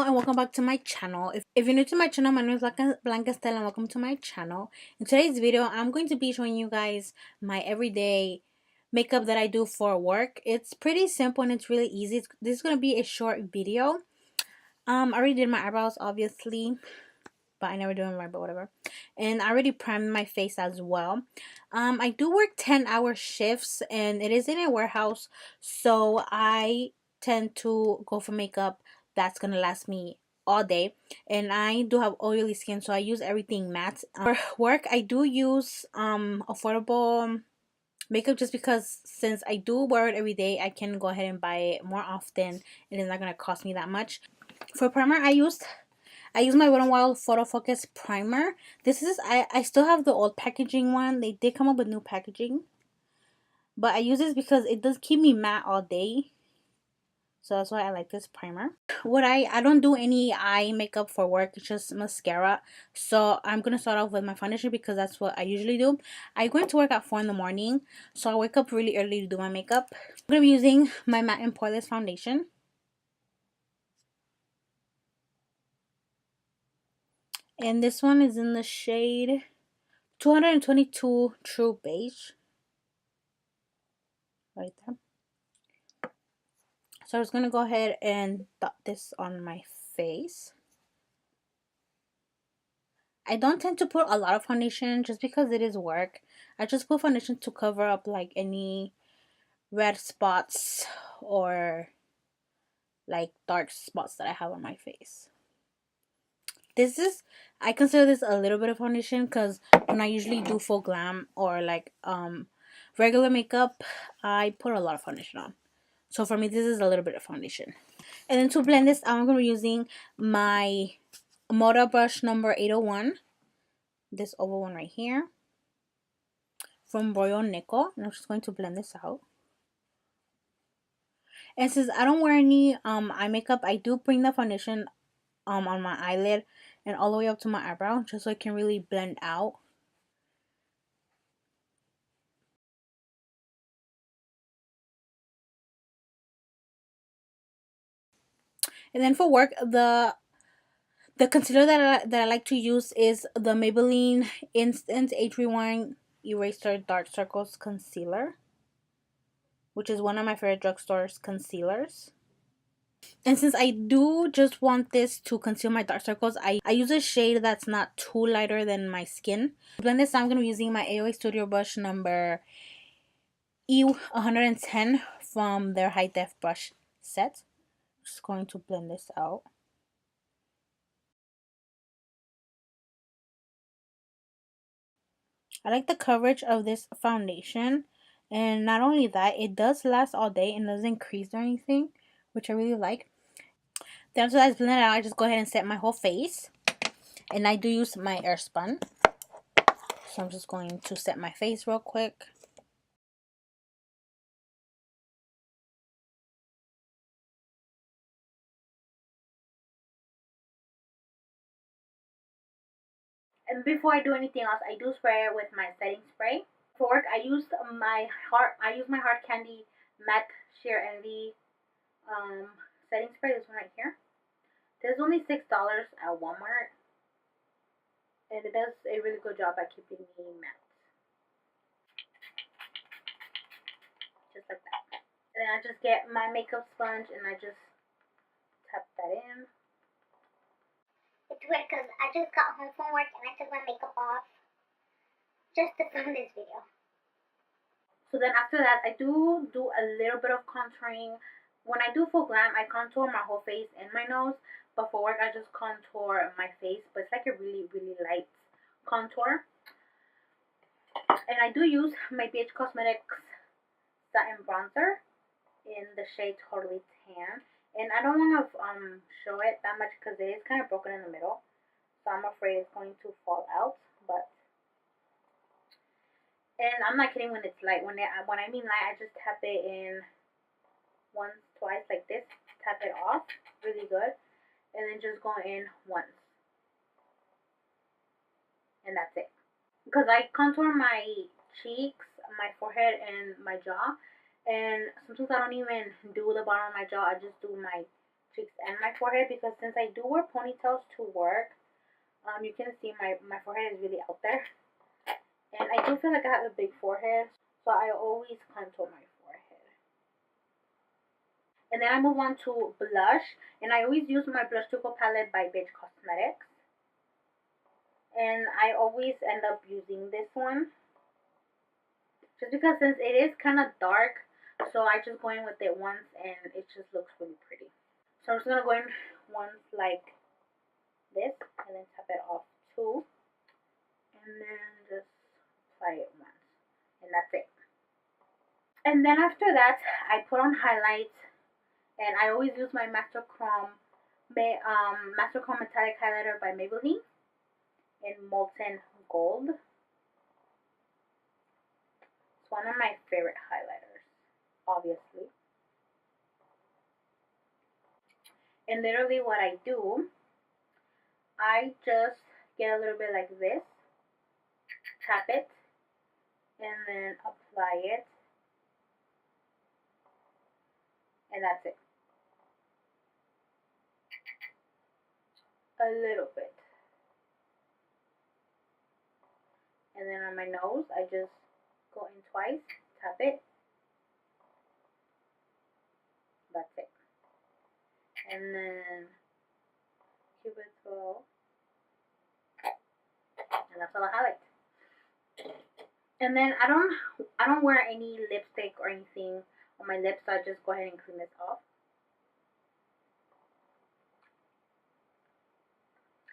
And welcome back to my channel. If you're new to my channel, my name is Blanca Estela and welcome to my channel. In today's video, I'm going to be showing you guys my everyday makeup that I do for work. It's pretty simple and it's really easy. This is going to be a short video. I already did my eyebrows, obviously, but I never do them right, but whatever. And I already primed my face as well. I do work 10-hour shifts and it is in a warehouse, so I tend to go for makeup that's gonna last me all day. And I do have oily skin, so I use everything matte. For work, I do use affordable makeup just because since I do wear it every day, I can go ahead and buy it more often and it's not gonna cost me that much. For primer, I use my Wet n Wild Photo Focus primer. This is I still have the old packaging one. They did come up with new packaging, but I use this because it does keep me matte all day. So that's why I like this primer. I don't do any eye makeup for work. It's just mascara. So I'm gonna start off with my foundation because that's what I usually do. I go into work at 4 in the morning, so I wake up really early to do my makeup. I'm gonna be using my matte and poreless foundation. And this one is in the shade 222 True Beige. Right there. So I'm just going to go ahead and dot this on my face. I don't tend to put a lot of foundation just because it is work. I just put foundation to cover up like any red spots or like dark spots that I have on my face. I consider this a little bit of foundation because when I usually do full glam or like regular makeup, I put a lot of foundation on. So for me, this is a little bit of foundation. And then to blend this, I'm going to be using my Moda brush number 801. This oval one right here. From Royal Nickel. And I'm just going to blend this out. And since I don't wear any eye makeup, I do bring the foundation on my eyelid and all the way up to my eyebrow. Just so it can really blend out. And then for work, the concealer that I like to use is the Maybelline Instant Age Rewind Eraser Dark Circles Concealer, which is one of my favorite drugstore's concealers. And since I do just want this to conceal my dark circles, I use a shade that's not too lighter than my skin. To blend this, I'm going to be using my AOA Studio brush number E110 from their High Def brush set. Just going to blend this out. I like the coverage of this foundation, and not only that, it does last all day and doesn't crease or anything, which I really like. Then after that's blended out, I just go ahead and set my whole face, and I do use my Airspun. So I'm just going to set my face real quick. And before I do anything else, I do spray it with my setting spray. For work, I use my Hard Candy Matte Sheer Envy setting spray. This one right here. This is only $6 at Walmart, and it does a really good job at keeping me matte, just like that. And then I just get my makeup sponge and I just tap that in. It's weird because I just got home from work and I took my makeup off just to film this video. So then after that, I do a little bit of contouring. When I do full glam, I contour my whole face and my nose. But for work, I just contour my face. But it's like a really, really light contour. And I do use my BH Cosmetics Satin Bronzer in the shade Totally Tan. And I don't want to show it that much because it is kind of broken in the middle. So I'm afraid it's going to fall out. And I'm not kidding when it's light. When I mean light, I just tap it in once, twice, like this. Tap it off really good. And then just go in once. And that's it. Because I contour my cheeks, my forehead, and my jaw. And sometimes I don't even do the bottom of my jaw. I just do my to extend my forehead, because since I do wear ponytails to work, you can see my forehead is really out there. And I do feel like I have a big forehead, so I always contour my forehead. And then I move on to blush, and I always use my blush to go palette by AZEREDO Cosmetics. And I always end up using this one, just because since it is kind of dark, so I just go in with it once and it just looks really pretty. So I'm just gonna go in once like this, and then tap it off too, and then just apply it once, and that's it. And then after that, I put on highlights, and I always use my Master Chrome Metallic Highlighter by Maybelline in Molten Gold. It's one of my favorite highlighters, obviously. And literally what I do, I just get a little bit like this, tap it, and then apply it, and that's it. A little bit. And then on my nose, I just go in twice, tap it, that's it. And then Cupid's bow, and that's all I highlight. And then I don't wear any lipstick or anything on my lips, so I just go ahead and clean this off.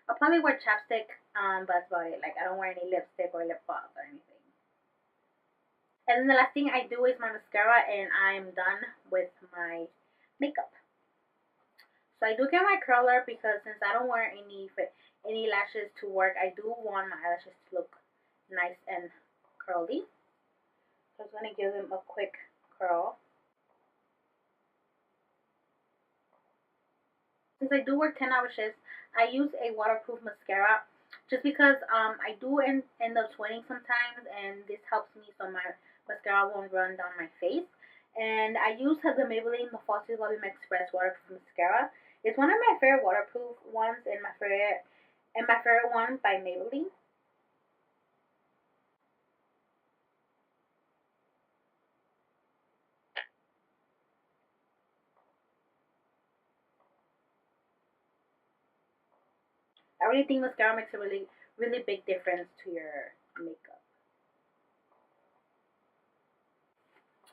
I'll probably wear chapstick, but that's about it. Like, I don't wear any lipstick or lip gloss or anything. And then the last thing I do is my mascara, and I'm done with my makeup. So I do get my curler, because since I don't wear any lashes to work, I do want my eyelashes to look nice and curly. So I'm going to give them a quick curl. Since I do work 10-hour shifts, I use a waterproof mascara, just because I do end up sweating sometimes, and this helps me so my mascara won't run down my face. And I use the Maybelline the Falsies Volume Express waterproof mascara. It's one of my favorite waterproof ones, and my favorite one by Maybelline. I really think mascara makes a really big difference to your makeup.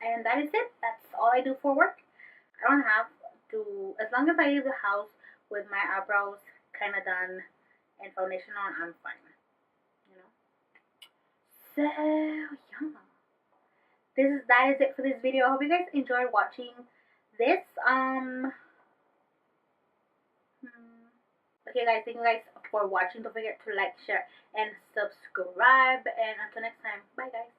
And that is it. That's all I do for work. I don't have to, as long as I leave the house with my eyebrows kind of done and foundation on, I'm fine. You know. So yeah, that is it for this video. I hope you guys enjoyed watching this. Okay, guys, thank you guys for watching. Don't forget to like, share, and subscribe. And until next time, bye, guys.